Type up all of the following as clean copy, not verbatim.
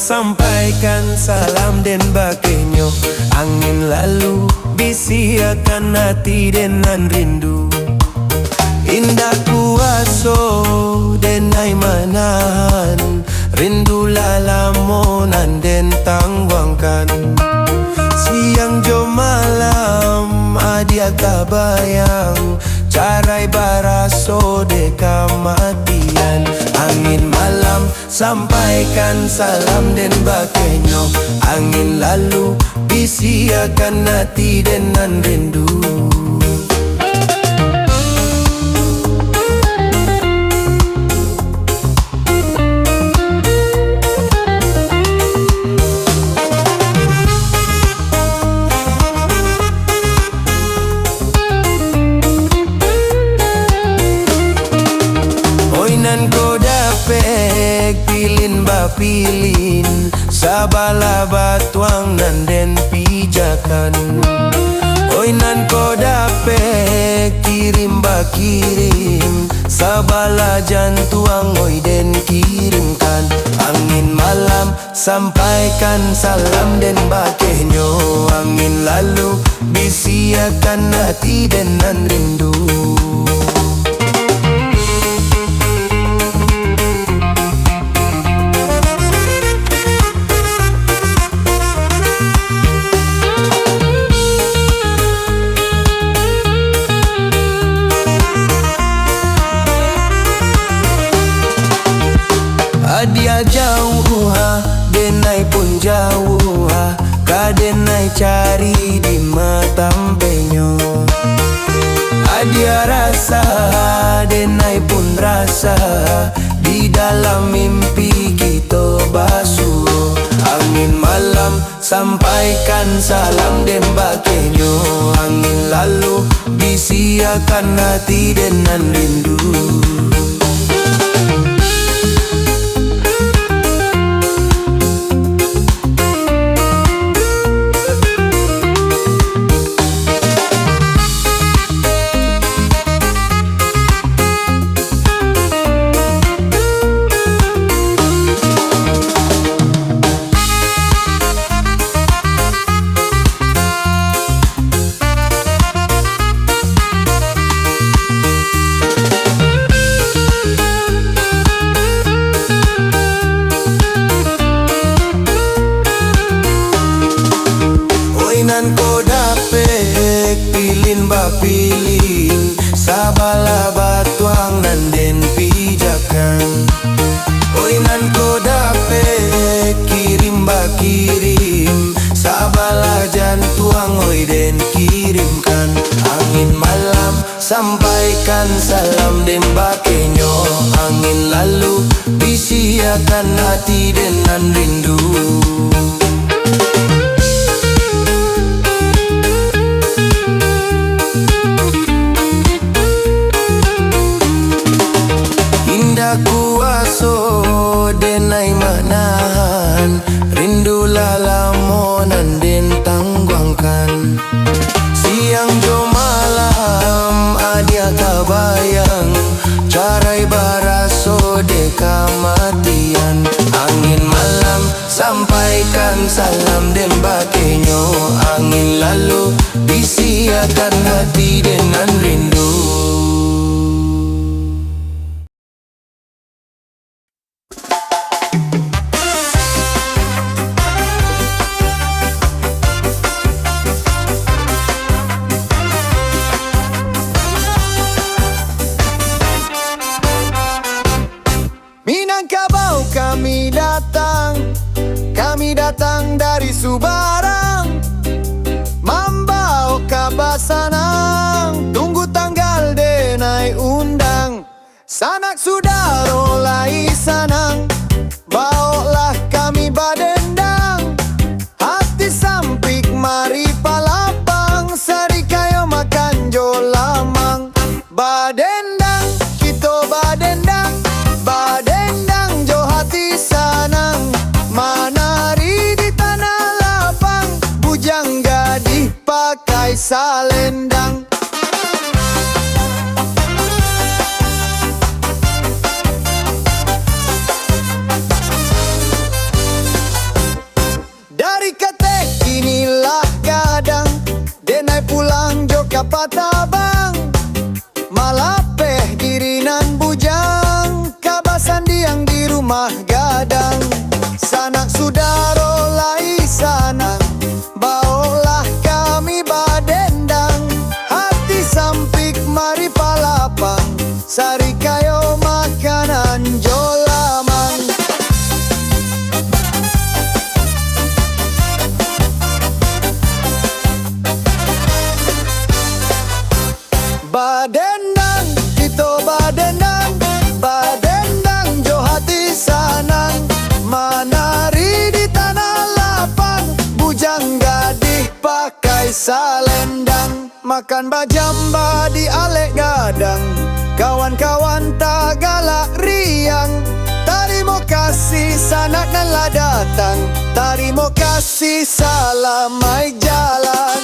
sampaikan salam dan bakenyo. Angin lalu bisiakan hati dengan rindu. Indah kuaso denai manahan, rindu lalamonan den tangguangkan. Siang jo malam adia kabayang, carai baraso de kamatian. Angin malam sampaikan salam den bakenyo. Angin lalu bisiakan hati dengan rindu. Pilin sabala batuang nan den pijakan. Oi nan ko dape kirim ba kirim, sabala jantuang oi den kirimkan. Angin malam sampaikan salam den bakenyo. Angin lalu bisiakan hati dengan rindu. Dia jauh ha, denai pun jauh ha, kadenai cari di matampenyo. Dia rasa, denai pun rasa, di dalam mimpi kita basuh. Angin malam sampaikan salam den bakenyo. Angin lalu bisiakan hati dengan rindu. Pilin sabala batuang nan den pijakan. Oi nan ko dape kirim ba kirim, sabala jantuang oi den kirimkan. Angin malam sampaikan salam den bakenyo. Angin lalu bisiakan hati dengan rindu. Kuaso denai manahan, rindu lalamonan den tangguangkan. Siang jo malam adia kabayang, carai baraso de kamatian. Angin malam sampaikan salam den bakenyo. Angin lalu bisiakan hati dengan rindu. Minangkabau kami datang dari Subarang, Mambau Kabasanang, tunggu tanggal denai undang. Sanak sudaro lai sanang, bawalah kami badendang. Hati sampik mari palapang, sari kayo makan jo lamang. Badendang, kita badendang, badendang jo hati sanang. Manari di tanah lapang, bujang gadih pakai salendang. patabang malapeh dirinan bujang kabasan diang di rumah gadang sanak sudaro lai sanang baolah kami badendang hati sampik mari palapang sari kayo makanan jolamang badendang itu badendang badendang jo hati sanang manari di tanah lapang bujang gadih pakai salendang makan bajamba di alek gadang kawan-kawan tak galak riang tarimo kasih sanak dan lah datang tarimo kasih salamai jalan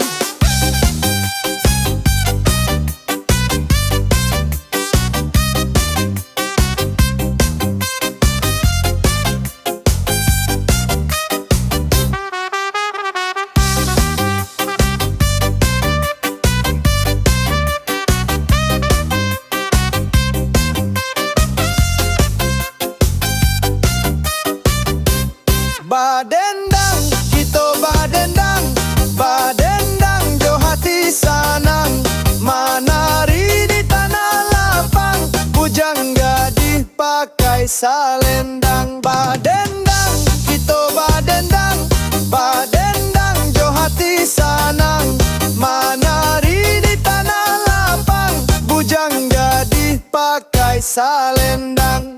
badendang, kita badendang badendang jo hati sanang manari di tanah lapang bujang gadih pakai salendang badendang, kita badendang badendang jo hati sanang manari di tanah lapang bujang gadih pakai salendang.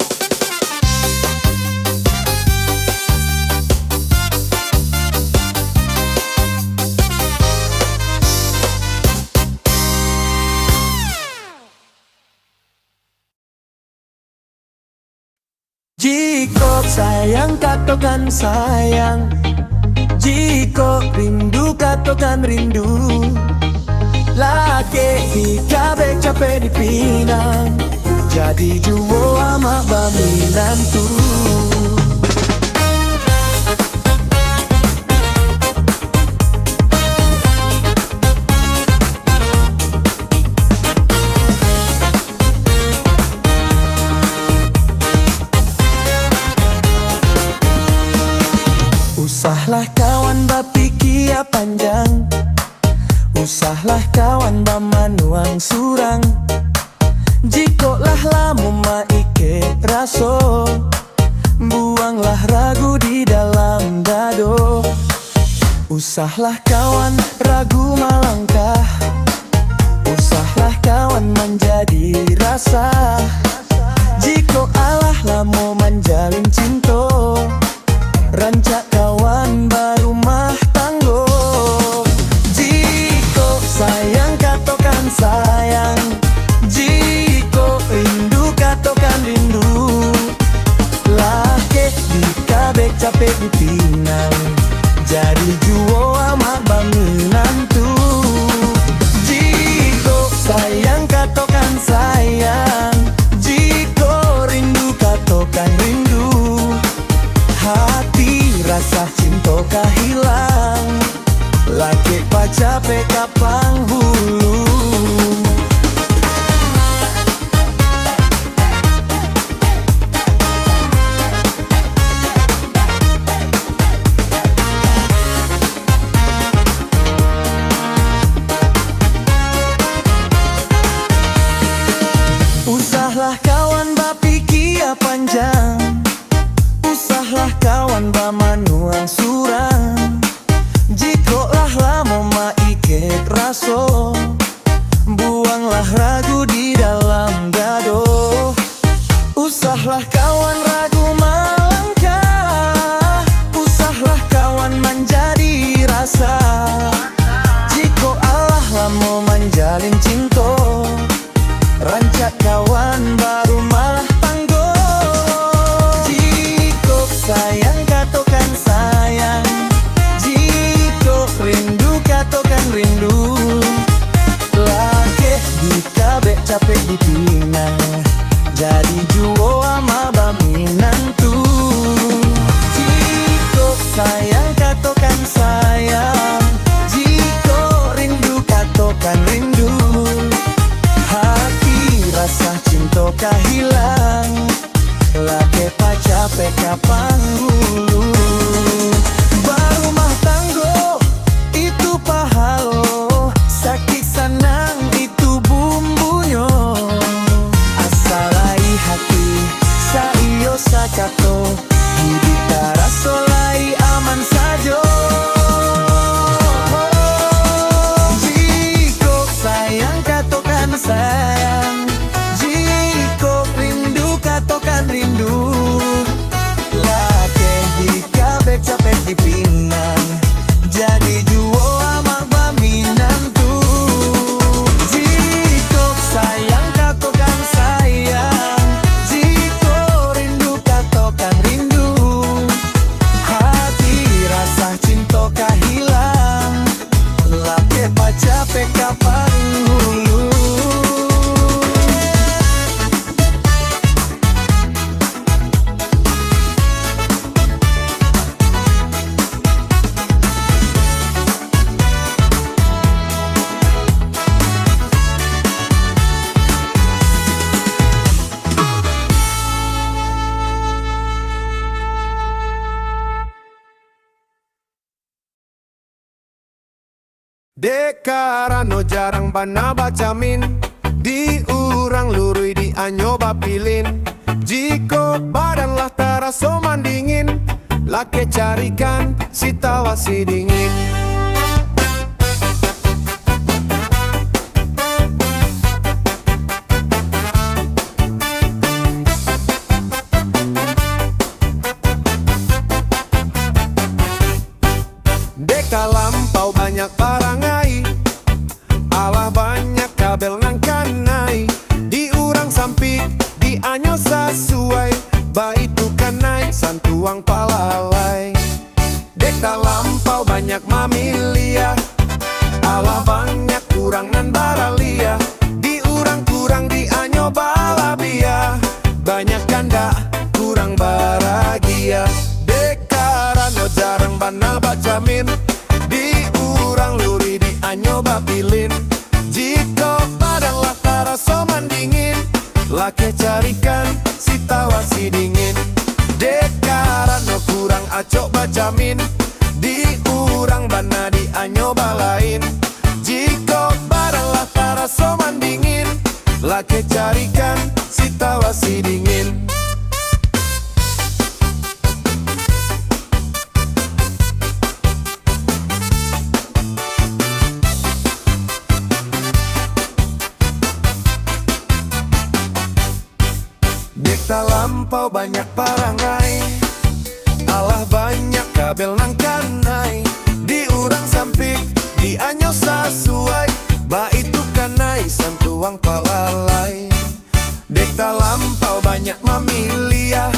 Jika sayang katakan sayang, jika rindu katakan rindu. Laki kabeh capek dipinang, jadi juwo ama baminan tu. Usahlah kawan bapikir panjang, usahlah kawan bamanuang surang. Jikolah lamu maiket raso, buanglah ragu di dalam dado. Usahlah kawan ragu melangkah, usahlah kawan menjadi rasa. Jiko Allah lamu menjalin cinta, rancak kawan barumah tanggo. Jiko sayang katakan sayang, jiko rindu katakan rindu. Laki di kabeh capek dipinang, jadi juwo ama baminan tu. Jiko sayang katakan sayang, jiko rindu katakan rindu. Hati rasa cinta kahilang, laki pacape kapang hulu. Usahlah kawan bapikir panjang, usahlah kawan bamanuang surang. Jikolah lamo maiket raso, buanglah ragu di dalam dado. Usahlah kawan ragu melangkah, usahlah kawan menjadi rasa. Jiko Allah lamo menjalin cinta, rancak kawan baru malah tanggo. Jiko sayang katakan sayang, jiko rindu katakan rindu. Laki di kabeh capek dipinang, jadi juwo ama baminan tu. Jiko sayang katakan sayang, jiko rindu katakan rindu. cinta kahilang, lake pacape kapang hulu. Barumah tanggo itu pahalo, sakit sanang itu bumbunya. Asalai hati saiyo sakato, hidup tarasolai aman sajo. Jiko sayang katokan sayang, jiko rindu katokan rindu. Lake dikabek capek dipinang, jadi juo amak baminantu. Jiko sayang katokan sayang, jiko rindu katokan rindu. Hati rasa cinta kahilang, lake pacape kapang hulu. Dekarano jarang bana bacamin, di urang lurui di anyo bapilin. Jiko badanlah taraso mandingin, lake carikan si tawa si dingin. Deka lampau banyak parangai, alah banyak kabel ngangkanai. Di urang sampik, di anyo sasuai, baitu kanai santuang palalai. Deka lampau banyak mamilia, alah banyak kurang nan baralia. Di urang kurang di anyo balabia, banyak kanda kurang baragia. Dekarano jarang bana bacamin, di urang luri di anyo bapilin. Jiko badanlah taraso mandingin, lake carikan si tawa si dingin. Dekarano kurang acok bacamin, di urang bana di anyo balain. Jiko badanlah taraso mandingin, lake carikan si tawa si dingin. Dekta lampau banyak parangai, alah banyak kabel nangkanai. Di urang sampik, di anyo sasuai, baitu kanai santuang palalai. Dekta lampau banyak mamilia,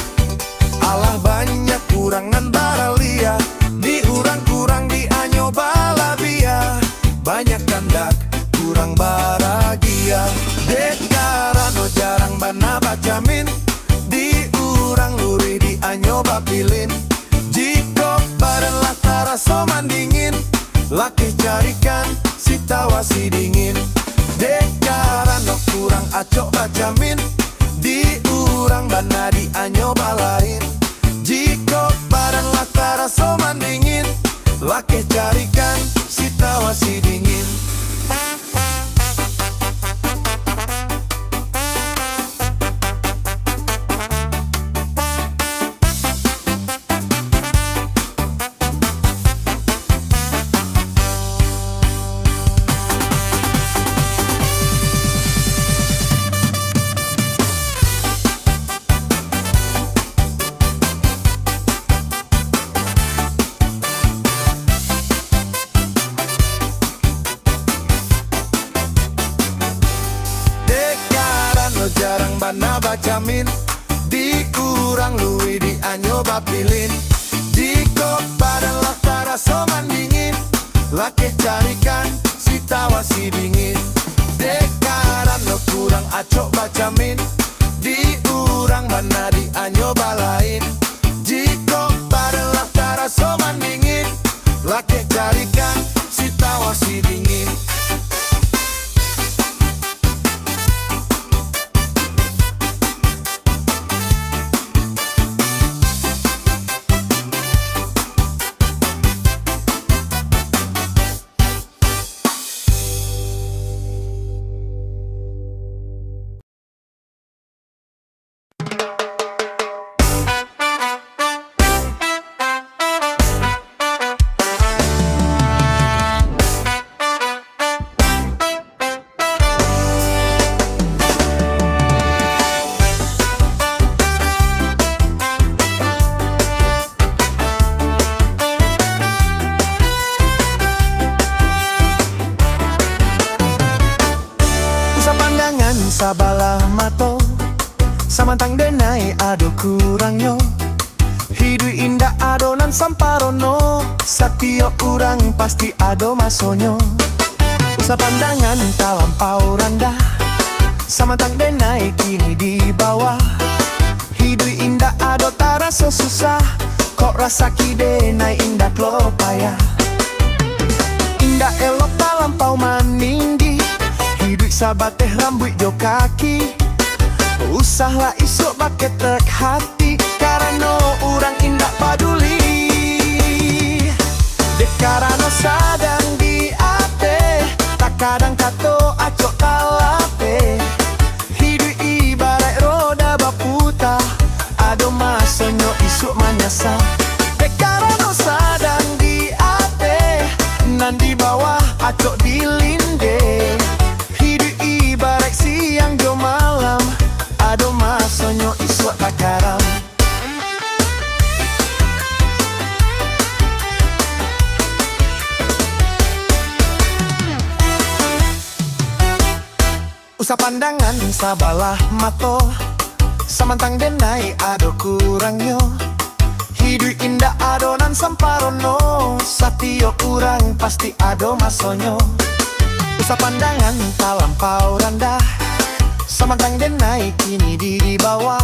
alah banyak kurangan baralia. Di urang kurang di anyo balabia, banyak kandak kurang baragia. Dekarano jarang bana bacamin, di urang luri di anyo bapilin. Jiko badanlah taraso mandingin, lake carikan si tawa si dingin. Dekarano kurang acok bacamin, di urang bana di anyo balain. Jiko badanlah taraso mandingin, lake carikan si tawa si dingin. Jarang bana bacamin, di urang lui di anyo bapilin. Jiko badanlah taraso mandingin, lake carikan si tawa si dingin. Dekarano kurang acok bacamin, di urang bana di anyo balain. Jiko badanlah taraso mandingin, lake carikan si tawa si dingin. sabalah mato samantang denai ado kurangnya. Hidup indah adonan samparono, setiap orang pasti ado masonyo. Usah pandangan talampau rendah, samantang denai kini di bawah. Hidup indah ado tarasa susah, kok rasa kide naik indah klo payah. Indah elok talampau maninggi, hidup sabat teh rambut jo kaki. Usahlah isuk pakai tek hati, karena orang indah paduli. Dek karena sadang di ate, tak kadang kato acok talape. Hidup ibarat roda baputa, ado masonyo isuk manyasa. Dek karena sadang di ate, nan di bawah acok dilinde. Hidup ibarat siang jo malam, ado masonyo isuk takaram. Usah pandangan sabalah mato, samantang denai ado kurangnya. Hidup indah adonan samparono, setiap orang pasti ado masonyo. Usah pandangan talampau rendah, samantang denai kini di bawah.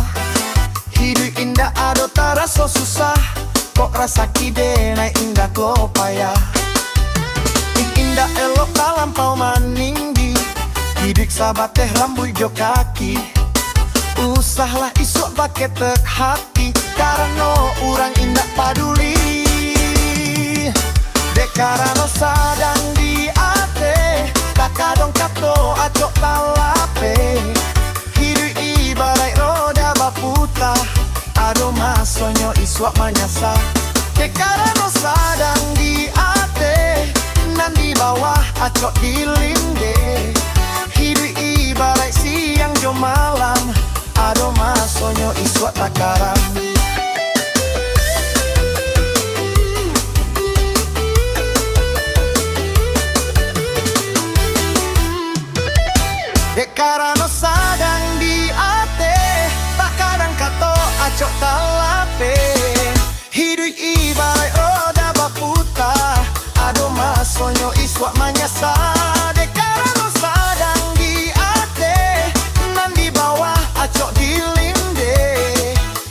Hidup indah ado tarasa susah, kok rasa kide naik indah klo payah. Indah elok talampau maninggi, hidup sabat teh rambut jo kaki. Usahlah isuk pakai tek hati, karena orang indah paduli. Dek karena sadang di ate, tak kadang kato acok talape. Hidup ibarat roda baputa, ado masonyo iswak manyasa. Dek karena sadang di ate, nan di bawah acok dilinde. Hidup ibarat siang jo malam, ado masonyo iswak takaram. Dek karena sadang di ate, tak kadang kato acok talape. Hidup ibarat roda baputa, ado masonyo iswak manyasa. Dek karena sadang di ate, nan di bawah acok dilinde.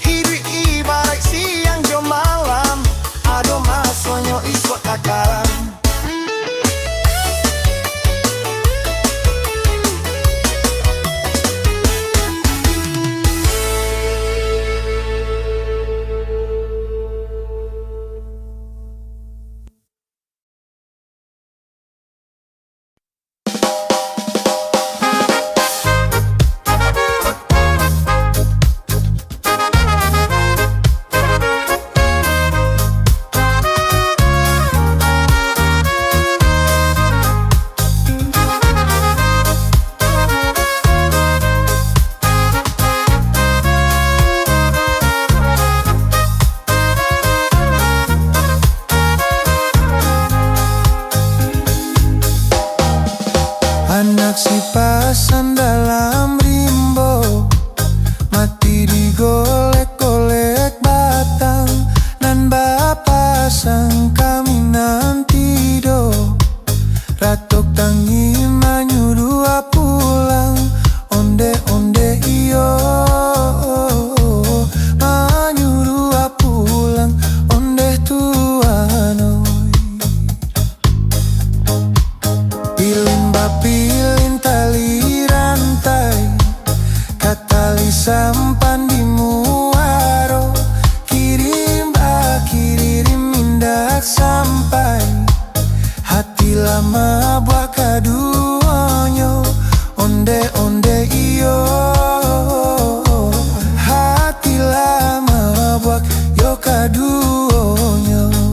Hidup ibarat siang jo malam, ado masonyo iswak takaram. Anak si pasan dalam rimbo, mati digolek-golek batang. Nan bapa sang kami nanti do, ratok tangi manyurua pulang. Onde-onde iyo, manyurua pulang. Onde tuano, pilin bapilin tali rantai, katali sampan di muaro. Kirim kirim indak sampai, hati lama buat kaduonyo. Onde-onde iyo, hati lama buat yo kaduonyo.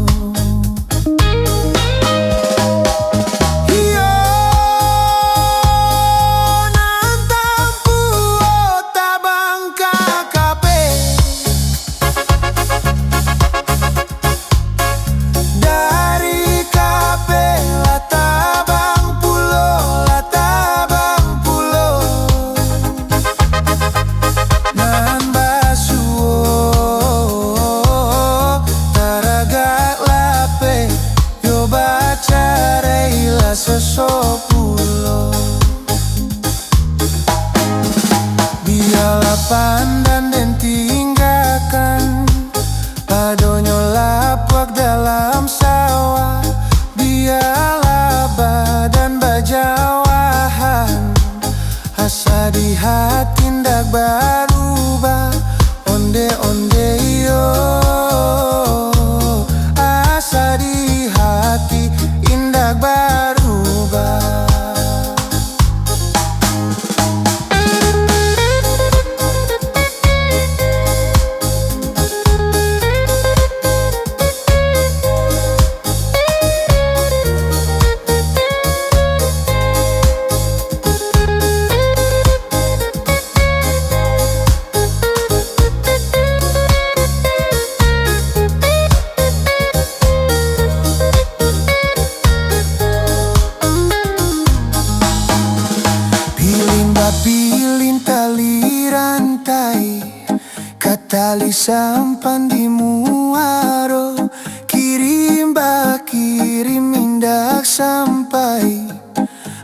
Tabangka tai katali sampan di muaro, kirim kirim indak sampai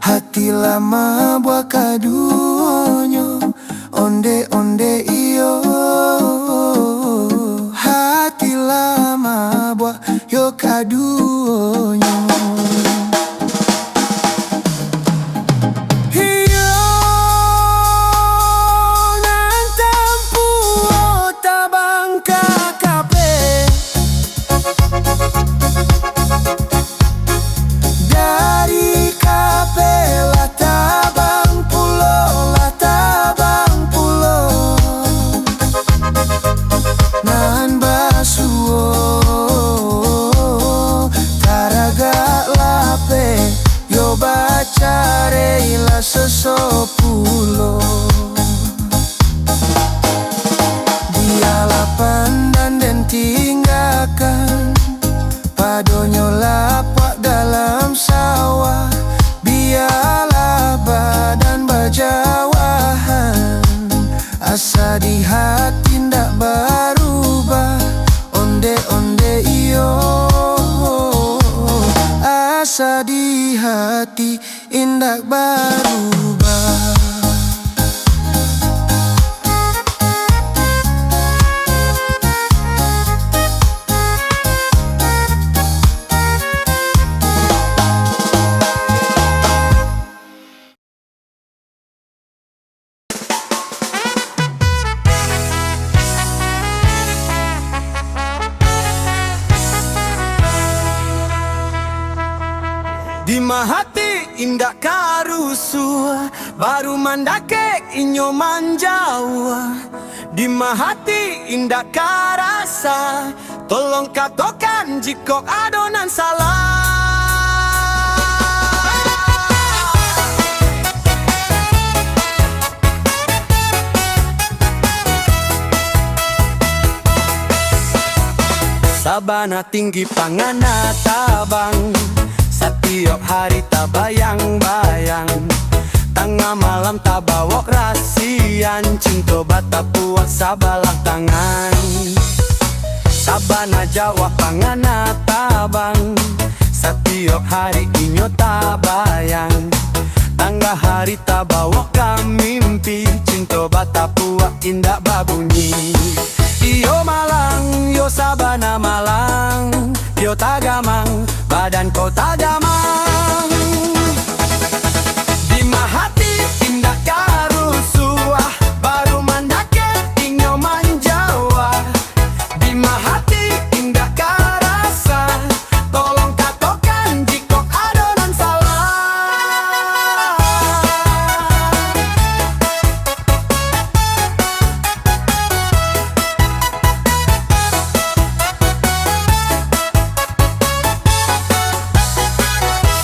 hati lama buat kaduonyo, onde onde iyo hati lama buat yo kaduonyo. Careilah sesopulo, dialah pandan dan tinggalkan padonyo lapak dalam sawah, biarlah badan bajawahan, asa di hati ndak berubah, onde onde iyo asa di hati indak berubah. Di mahati indak karusu, baru mandake inyo manjau. Di mahati indak karasa, tolong katakan jika adonan salah. Sabana tinggi pangana tabang, setiap hari tak bayang-bayang, tengah malam tak bawa rasian, cinta bata puas sabalah tangan. Sabana Jawa pangana tabang, setiap hari inyo tak bayang, tengah hari tak bawa mimpi, cinta bata puas indah babunyi. Iyo Malang, yo Sabana Malang, yo tagamang, badan kau tagamang. Di mahati indah karusua, baru mandake inyo manjawa. Di mahati indah karasa, tolong katakan jika adonan salah.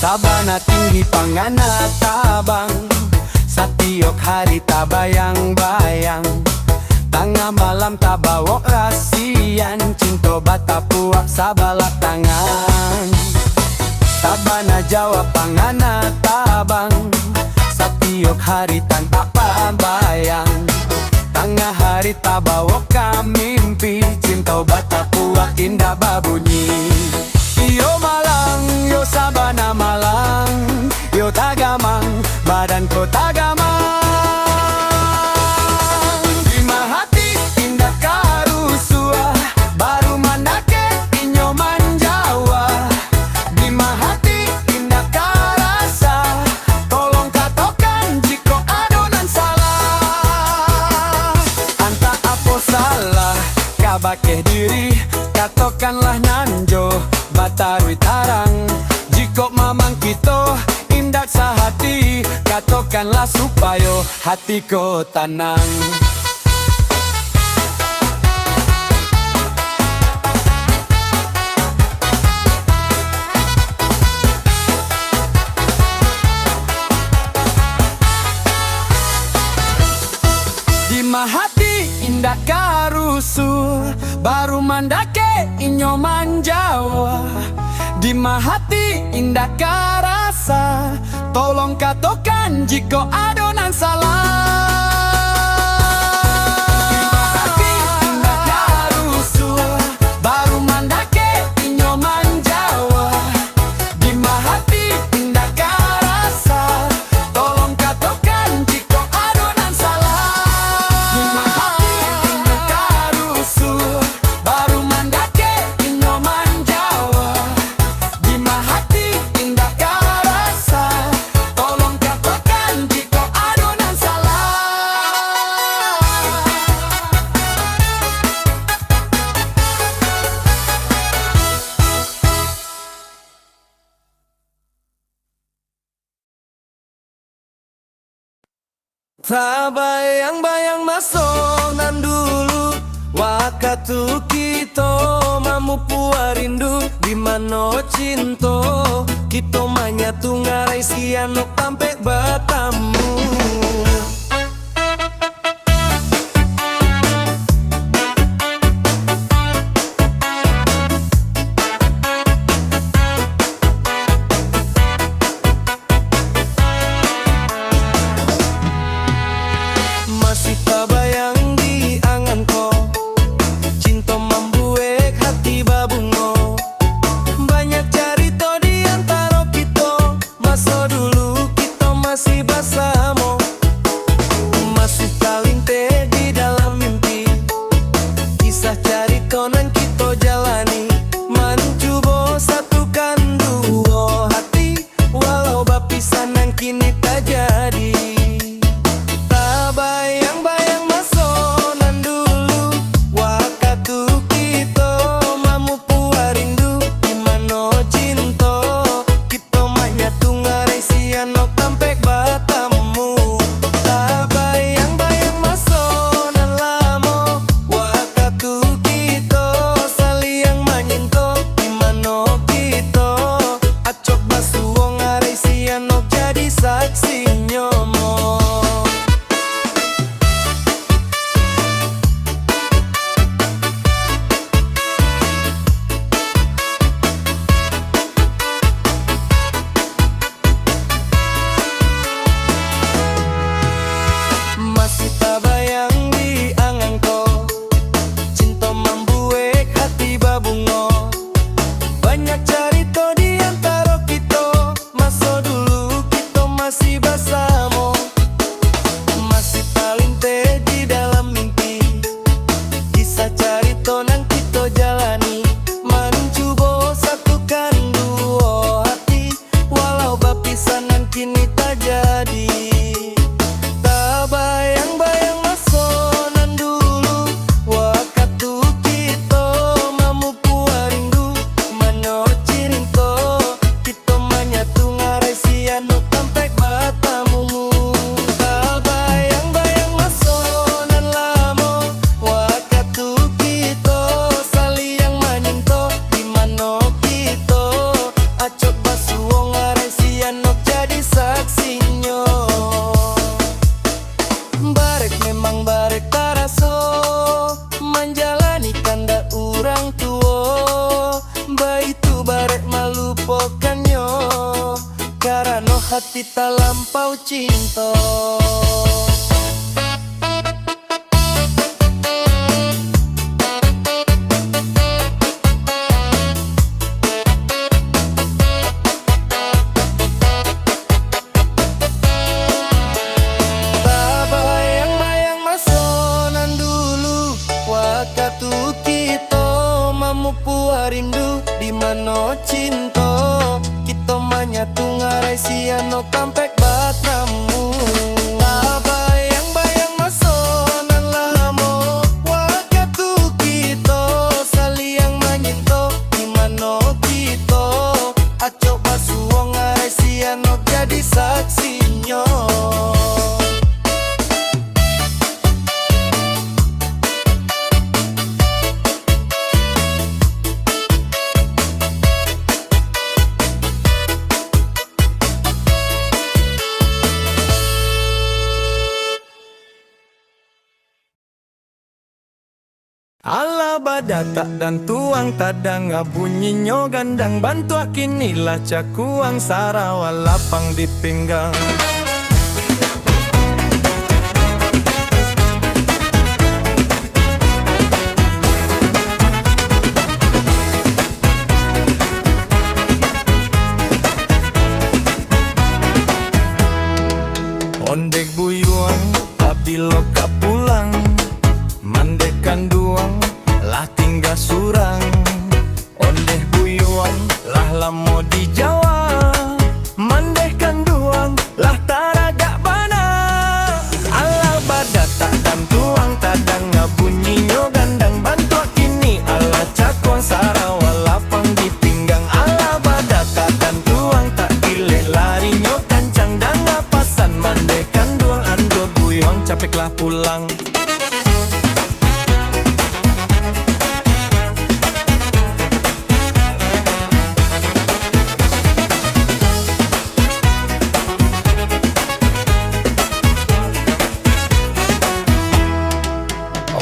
Sabana tinggi pangana tabang, setiap hari tak bayang-bayang, tengah malam tak bawa rasian, cinta bata puak sabalah tangan. Sabana Jawa pangana tabang, setiap hari tanpa bayang, tengah hari tak bawa mimpi, cinta bata puak indah babunyi. Yo Malang, yo Sabana Malang, yo tagamang, badan ko tagamang. Di mahati indah karusua, baru mandake inyo manjawa. Di mahati indah karasa, tolong katakan jika adonan salah. Anta apa salah, kabake diri, katakanlah nanjo, batarui tarang. Jika mamang kita indak sahati, katakanlah supaya hatiku tenang. Di mahati indak karusu, baru mandake inyo manjawa. Di mahati indah karasa, tolong katakan jika adonan salah. Tak bayang-bayang masuk nan dulu waktu kita mamu puar rindu di mano cinta kita manyatu ngarai sianok sampai batamu. Masih tak bayang di anganku cinta membuat hati babungo. Banyak cerita di antara kita, masa dulu kita masih bersama. Masih terlintas di dalam mimpi kisah cerita yang kita jalani. Mencoba satukan dua hati walau berpisah yang kini tak jadi. Bayang-bayang masuk nan dulu waktu kita mamu puar rindu di mano cinta kita manyatu ngarai sianok sampai batamu. Tak bayang-bayang masuk nan lama waktu kita saling manyinto di mano kita acok basuh ngarai sianok jadi saksi nyomo. Masih tak bayang di anganku cinta membuat hati babungo. Banyak cerita di antara kita, masa dulu kita masih bersama. Masih terlintas di dalam mimpi kisah cerita yang kita jalani. Mencoba satukan dua hati walau berpisah yang kini tak jadi. Bayang-bayang masuk nan dulu waktu kita mamu puar rindu mano cinta kita manyatu ngarai sianok sampai batamu. Tak bayang-bayang masuk nan lama waktu kita saling manyinto di mano kita acok basuh ngarai sianok jadi saksinya. Barek memang barek taraso menjalani kanda urang tua. Baitu barek melupakannya karena hati tak lampau cinta. Waktu kita mamu puar rindu di mano cinta kita manyatu ngarai sianok sampai batamu. Bayang-bayang masuk nan lama waktu kita saling manyinto di mano kita acok basuh ngarai sianok jadi saksinya. Ala badatak dan tuang tadang bunyinya gandang bantu akinilah cakuang sarawa lapang di pinggang. Ondek buyuang apabila pulang mandekan duang lah tinggal surang. Ondeh buyuang lah lamo di Jawa mandekan duang lah tak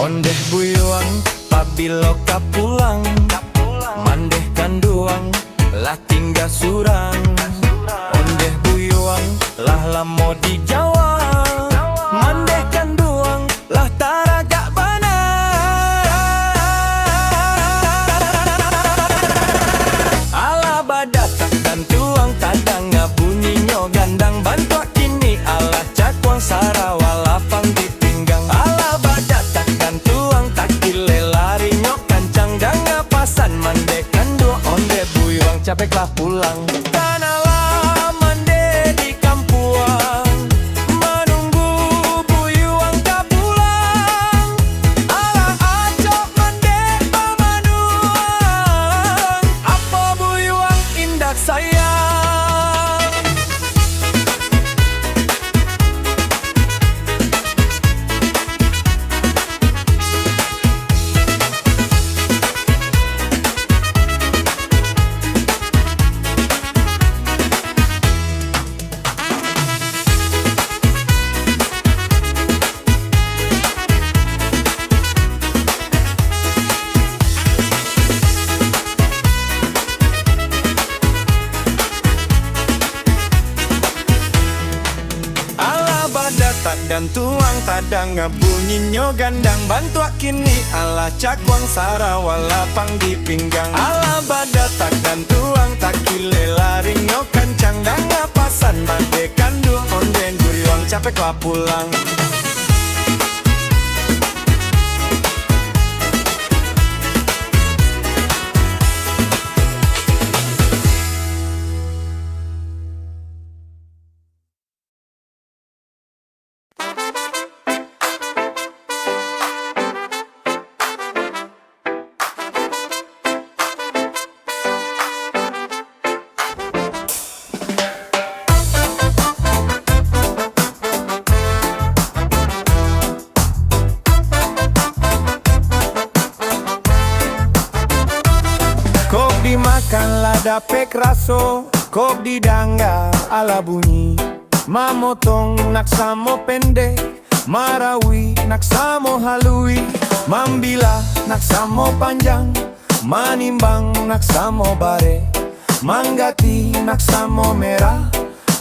Ondeh buyuang pabilo kapulang, mandeh kanduang lah tinggal surang. Ondeh buyuang lah lamo di Jawa, mandeh kanduang lah taragak bana. Ala badatak dan tuang tadang ngabunyinya gandang, bantuak kini ala cakwang Sarawak lapang di pinggang. Ala badatak dan tuang takile lari nyok kancang dan ngapasan mandeh kanduang. Ondeh buyuang capeklah pulang. Tanalah mande di kampuang, menunggu buyuang kapulang. Ala acok mande pamanuang, apa buyuang indak sayang. Badatak dan tuang tadang ngabunyinya gandang, bantuak kini ala cakwang Sarawak lapang di pinggang. Ala badatak dan tuang takile lari nyok kancang dan ngapasan mandeh kanduang. Ondeh buyuang capeklah pulang. Kok dimakan lada pek raso, kok didangga ala bunyi. Mamotong nak samo pendek, marawi nak samo halui. Mambila nak samo panjang, manimbang nak samo bare. Manggati nak samo merah,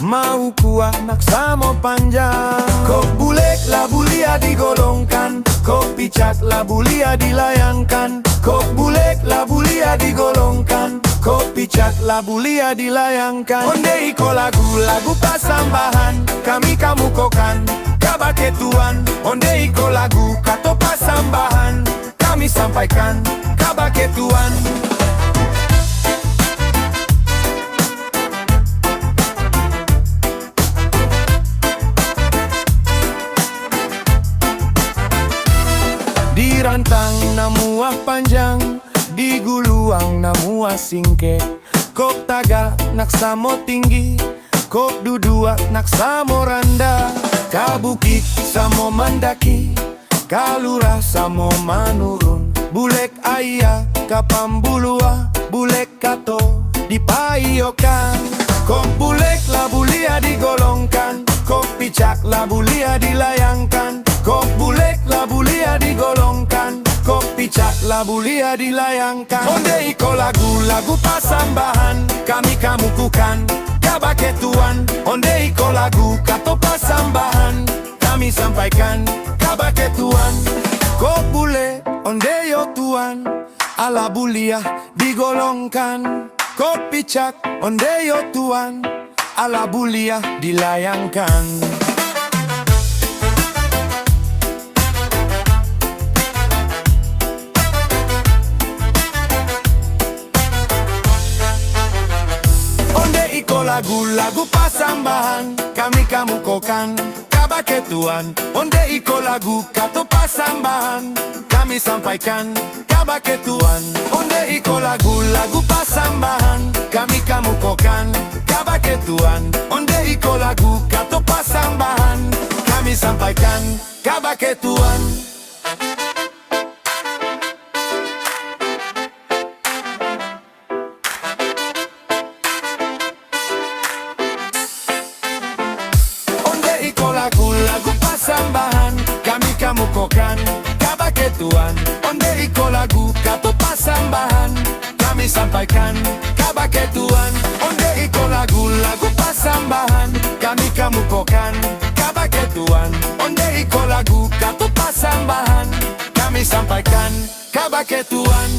mau kuah nak samo panjang. Kok bulek lah bulia digolongkan, kok picak lah bulia dilayangkan. Kok bulek lah bulia digolongkan, kok picak lah bulia dilayangkan. Ondeh iko lagu pasambahan, kami kamu kokan kabake tuan. Ondeh iko lagu kato pasambahan, kami sampaikan kabake tuan. Dirantang namuah panjang, diguluang namuah singke. Kok taga nak samo tinggi, kok dudua nak samo randa. Kabukik samo mandaki, kalurah samo manurun. Bulek ayah kapambulua, bulek kato dipayokan. Kok bulek lah bulia digolongkan, kok picak lah bulia dilayangkan. Kok bulek lah bulia digolongkan, kok picak lah bulia dilayangkan. Ondeh iko lagu pasambahan, kami kamu kukan kabake tuan. Ondeh iko lagu kato pasambahan, kami sampaikan kabake tuan. Kok bule ondeh yo tuan, ala bulia digolongkan. Kok picak ondeh yo tuan, ala bulia dilayangkan. Lagu pasambahan, kami kamu kokan kabake tuan. Ondeh iko lagu kato pasambahan, kami sampaikan kabake tuan. Ondeh iko lagu pasambahan, kami kamu kokan kabake tuan. Ondeh iko lagu kato pasambahan, kami sampaikan kabake tuan. Lagu pasambahan, kami kamu kokan kabake kabake tuan. Onde iko lagu kato pasambahan, kami sampaikan kabake tuan. Onde iko lagu pasambahan, kami kamukokan kabake tuan. Onde iko lagu kato pasambahan, kami sampaikan kabake tuan.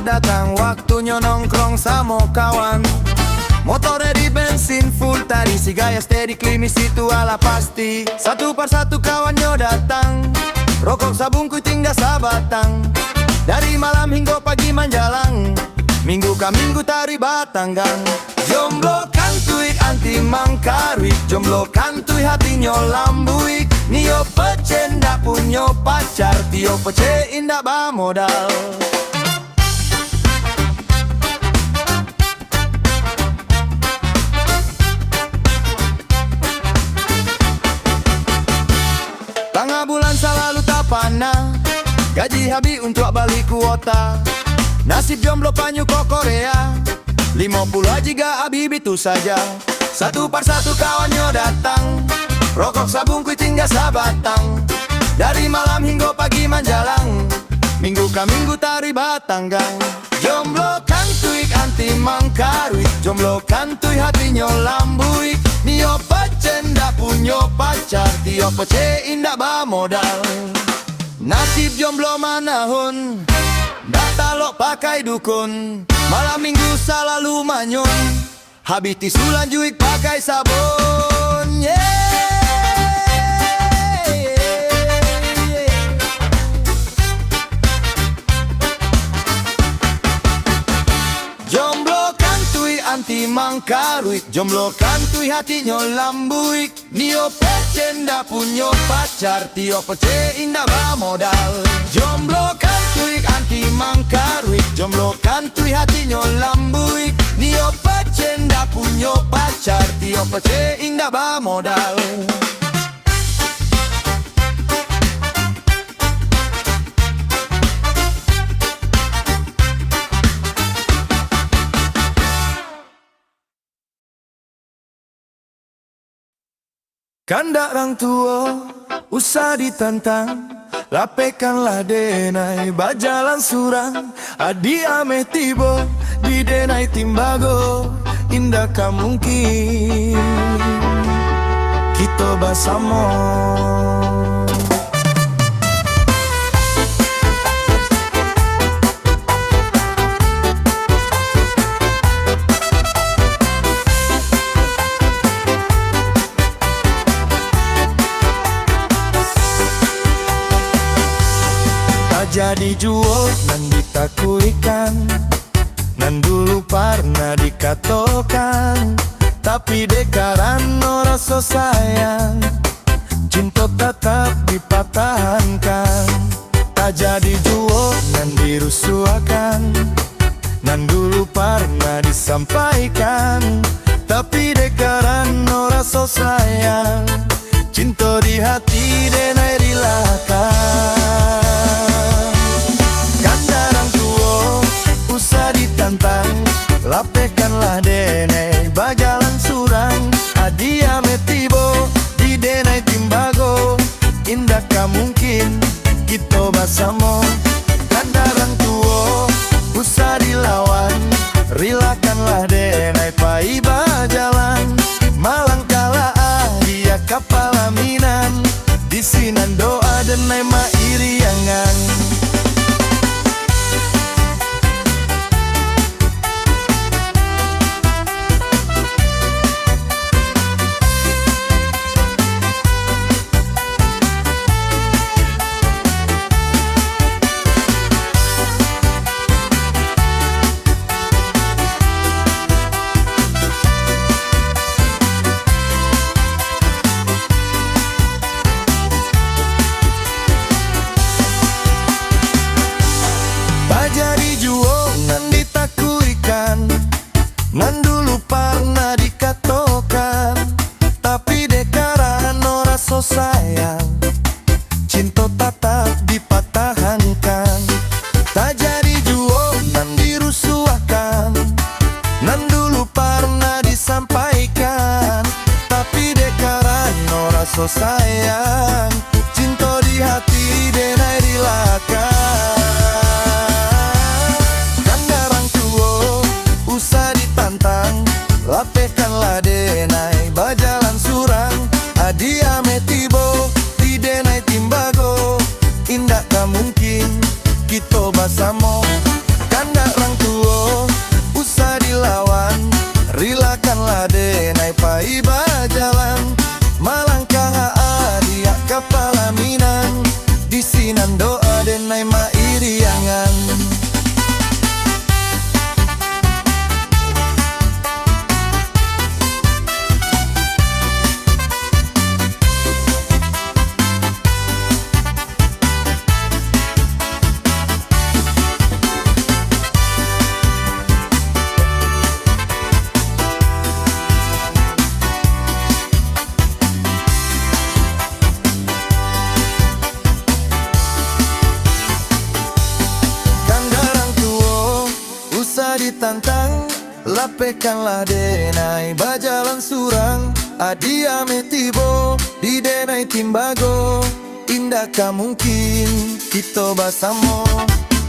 Datang waktunya nongkrong sama kawan. Motornya di bensin full tadi, si gaya steady klimis itu ala pasti. Satu per satu kawannya datang, rokok sabungku tinggal sabatang. Dari malam hingga pagi menjalang, minggu ke minggu tari batanggang. Jomblo kantuik anti mangkaruik, jomblo kantuik hatinya lambuik. Nio pece ndak punya pacar, tio pece indak bamodal. Tengah bulan selalu tak panah, gaji habis untuk balik kuota. Nasib jomblo panyu ke Korea, 50 aja habis itu saja. Satu per satu kawannya datang, rokok sabung ku tinggal sabatang. Dari malam hingga pagi menjalang, minggu ke minggu tari batanggang. Jomblo kantuik anti mangkaruik, jomblo kantuik hatinya lambuik. Nio pecen ndak punya pacar, tio pece indak bamodal. Nasib jomblo manahun, ndak talok pakai dukun. Malam minggu selalu manyun, habis tisu lanjuik pakai sabun. Jomblo kantuik anti mangkaruik, jomblo kantuik hatinya lambuik. Nio pece ndak punya pacar, tio pece indak bamodal. Jomblo kantuik anti mangkaruik, jomblo kantuik hatinya lambuik. Nio pece ndak punya pacar, tio pece indak bamodal. Kandak orang tua, usah ditantang. Lapekanlah denai, bajalan surang. Adi ame tibo, di denai timbago. Indah ka mungkin, kita bersama. Jadi jual nan ditakuikan, nan dulu pernah dikatakan. Tapi dekaran no rasa sayang, cinta tetap dipatahankan. Tak jadi jual nan dirusuakan, nan dulu pernah disampaikan. Tapi dekaran no rasa sayang, cinta di hati denai rilakan. Usah ditantang, lapekanlah denai, bajalan surang. Adi ame tibo, di denai timbago. Indah ka mungkin, kita bersama. Kandarang tuo, usah dilawan, rilakanlah denai pai bajalan. Malang kala dia kapal aminan, di sinan doa denai mairiangan. ka mungkin kita bersama. Kanda orang tua usah dilawan, rilakanlah denai pai bajalan. Malangkah adia kepala minan, di sinan doa denai mairiangan. Ditantang, lapekanlah denai bajalan surang. Adia metibo di denai timbago, indah ka mungkin kita bersama.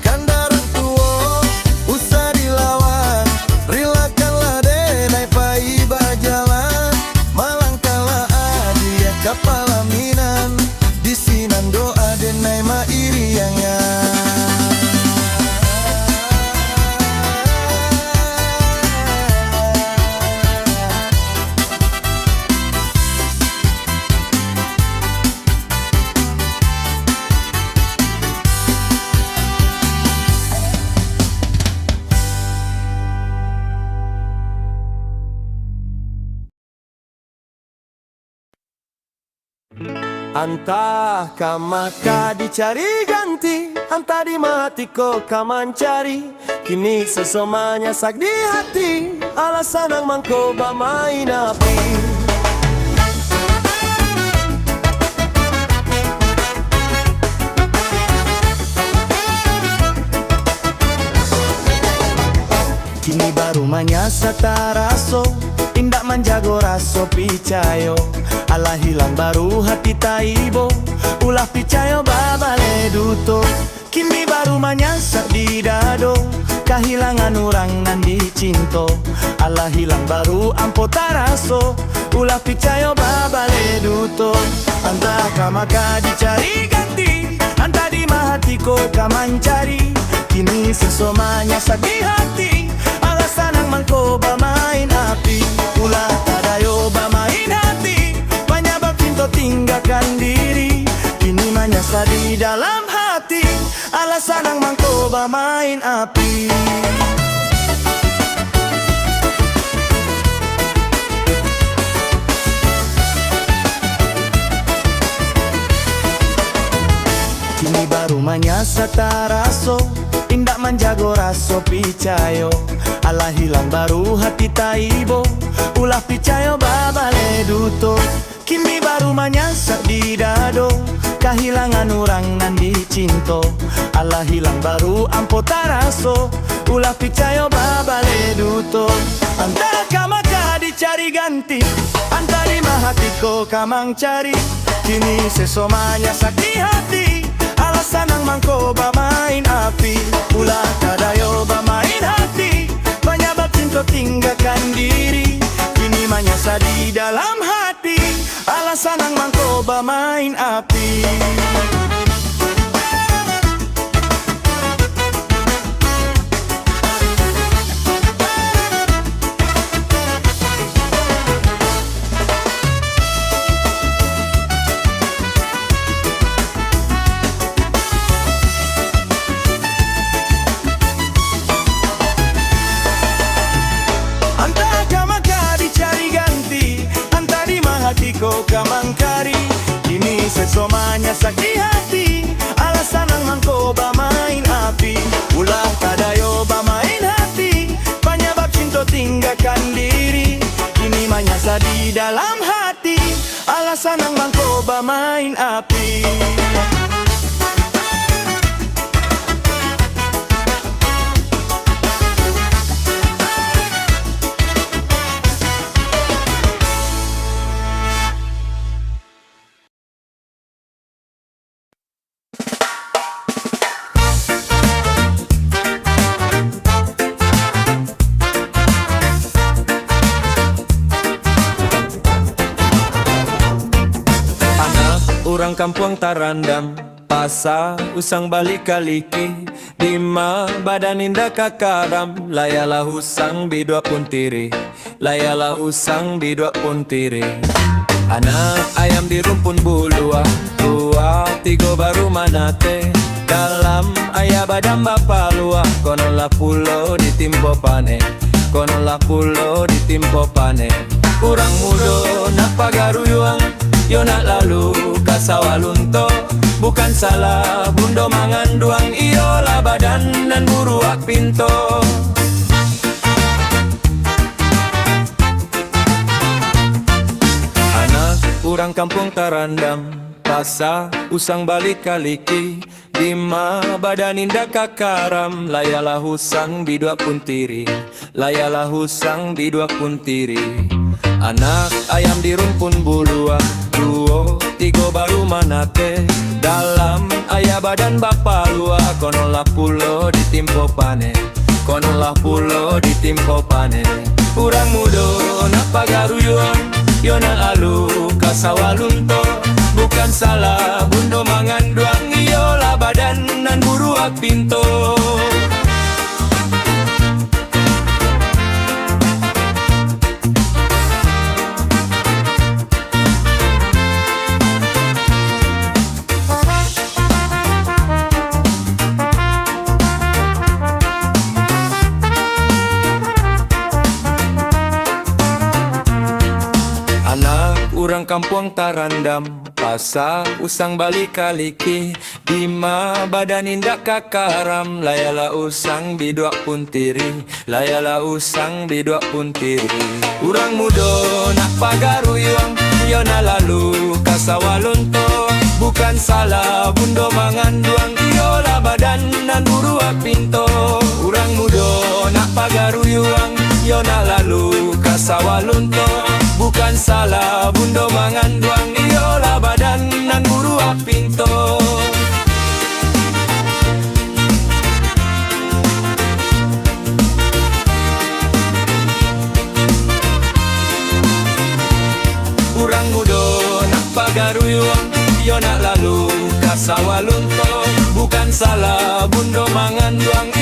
Kandaran tua usah dilawan, rilakanlah denai pai bajalan. Malangkala adia kapala minan, di sinan doa denai mairiangan. Antah kamaka dicari ganti, antah di matiko kamancari. Kini sesomanya sak di hati, alasan ang mangko bamain api. Kini baru manyasa taraso, indak manjago raso picayo. Ala hilang baru hati taibo, ulah picayo babale duto. Kini baru manyasa di dado, kahilangan orang nan dicinto. Ala hilang baru ampo taraso, ulah picayo babale duto. Antah kamaka dicari ganti, antah di mahatiko kamancari. Kini sesomanya sakit hati, alasan ang mangko bamain api. Ulah tadayo bamain hati, penyebab cinta tinggalkan diri. Kini menyasa di dalam hati, alasan ang mangko bamain api. Kini baru menyasa taraso, indak manjago raso picayo. Ala hilang baru hati taibo, ulah picayo babale duto. Kini baru manyasa di dado, kahilangan orang nan dicinto. Ala hilang baru ampo taraso, ulah picayo babale duto. Antah kamaka dicari ganti, antah di mahatiko kamang cari. Kini sesomanya sakit hati, alasan ang mangko bamain api. Ulah kadayo bamain hati, penyebab cinta tinggalkan diri. Kini menyasa di dalam hati, alasan ang mangko bamain api. Hatiko kamangkari, kini sesomanya sakit hati, alasan ang mangko bamain api. Ulah kadayo bamain hati, penyebab cinta tinggalkan diri. Kini menyasa di dalam hati, alasan ang mangko bamain api. Orang kampung tarandam, pasa usang balik kaliki Dima badan indah kakaram Layalah usang bidua puntiri Layalah usang bidua puntiri Anak ayam di rumpun bulua Dua, tiga baru manate Dalam ayah badan bapa luah Konolah pulau ditimpo pane Konolah pulau ditimpo pane Kurang mudo nak pagaruyuang Yo nak lalu kasawalunto Bukan salah bundo manganduang Iyolah badan dan buruak pinto Anak urang kampung tarandam Pasa usang balik kaliki Dima badan indah kakaram Layalah usang bidua puntiri Layalah usang bidua puntiri Anak ayam di rumpun bulua Duo, tiga baru manate Dalam ayah badan bapa lua Konolah pulau ditimpo pane Konolah pulau ditimpo pane Urang mudo nak pagaruyuan Yo nak alu kasawalunto Bukan salah bundo manganduang Iyolah badan nan buruak pinto Urang kampung tarandam Pasa usang balik kaliki Dima badan indah kakaram Layalah usang bidua puntiri Layalah usang bidua puntiri Urang mudo nak pagaruyuang Yo na lalu kasawalunto Bukan salah bundo manganduang Iyolah badan nan buruak pinto Urang mudo nak pagaruyuang Yo na lalu kasawalunto Bukan salah bundo manganduang Iyolah badan nan buruak pinto Urang mudo nak pagaruyuang Yo nak lalu kasawalunto Bukan salah bundo manganduang